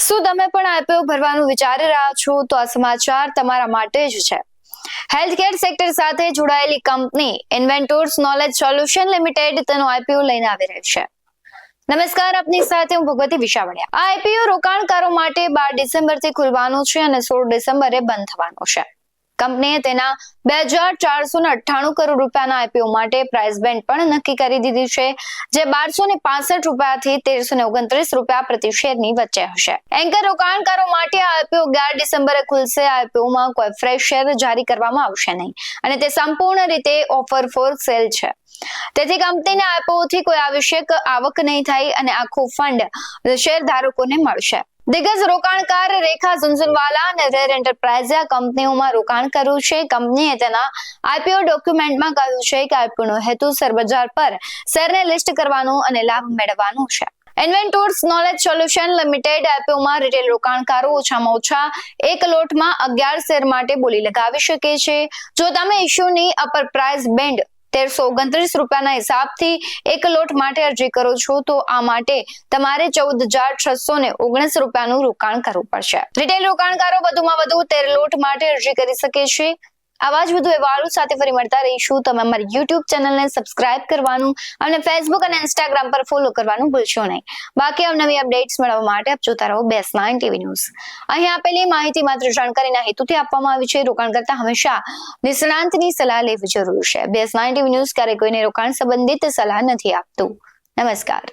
શું તમે પણ આઈપીઓ ભરવાનું વિચારી રહ્યા છો તો આ સમાચાર તમારા માટે જ છે। હેલ્થકેર સેક્ટર સાથે જોડાયેલી કંપની ઇન્વેન્ટોર્સ નોલેજ સોલ્યુશન લિમિટેડ તેનો આઈપીઓ લઈને આવી રહી છે। નમસ્કાર, આપની સાથે હું ભગવતી વિશાવડિયા। આ આઈપીઓ રોકાણકારો માટે 12 ડિસેમ્બરથી ખુલવાનું છે અને 16 ડિસેમ્બરે બંધ થવાનો છે। કંપનીએ તેના 2498 કરોડ રૂપિયાના આઈપીઓ માટે પ્રાઇસ બેન્ડ પણ નક્કી કરી દીધી છે, જે 1265 રૂપિયાથી 1329 રૂપિયા પ્રતિ શેરની વચ્ચે હશે। એન્કર રોકાણકારો માટે આ આઈપીઓ 11 ડિસેમ્બરે ખુલશે। આઈપીઓમાં કોઈ ફ્રેશ શેર જારી કરવામાં આવશે નહીં અને તે સંપૂર્ણ રીતે ઓફર ફોર સેલ છે। તેથી કંપનીને આઈપીઓથી કોઈ આવશ્યક આવક નહીં થાય અને આખું ફંડ શેરધારકોને મળશે। દિગ્ગજ રોકાણકાર રેખા ઝુનઝુનવાલા અને રેર એન્ટરપ્રાઇઝે આ કંપનીઓમાં રોકાણ કર્યું છે। કંપનીએ તેના આઈપીઓ ડોક્યુમેન્ટમાં કહ્યું છે કે આઈપીઓનો હેતુ શેરબજાર પર શેરને લિસ્ટ કરવાનો અને લાભ મેળવવાનો છે। ઇન્વેન્ટોર્સ નોલેજ સોલ્યુશન લિમિટેડ આઈપીઓમાં રિટેલ રોકાણકારો ઓછામાં ઓછા એક લોટમાં 11 શેર માટે બોલી લગાવી શકે છે। જો તમે ઇશ્યુની અપર પ્રાઇસ બેન્ડ 1329 રૂપિયાના હિસાબથી એક લોટ માટે અરજી કરો છો તો આ માટે તમારે 14,619 રૂપિયાનું રોકાણ કરવું પડશે। રિટેલ રોકાણકારો વધુમાં વધુ 13 લોટ માટે અરજી કરી શકે છે। આવા જ વધુ અહેવાલો સાથે ફરી મળતા રહીશું। તમે અમારી YouTube ચેનલને સબસ્ક્રાઇબ કરવાનું અને Facebook અને Instagram પર ફોલો કરવાનું ભૂલશો નહીં। બાકી નવી અપડેટ્સ મેળવવા માટે આપ જોતા રહો BS9 TV ન્યૂઝ। અહીં આપેલી માહિતી માત્ર જાણકારીના હેતુથી આપવામાં આવી છે। રોકાણ કરતા હંમેશા નિષ્ણાંતની સલાહ લેવી જરૂરી છે। BS9 TV ન્યૂઝ ક્યારેય કોઈને રોકાણ સંબંધિત સલાહ નથી આપતું। નમસ્કાર।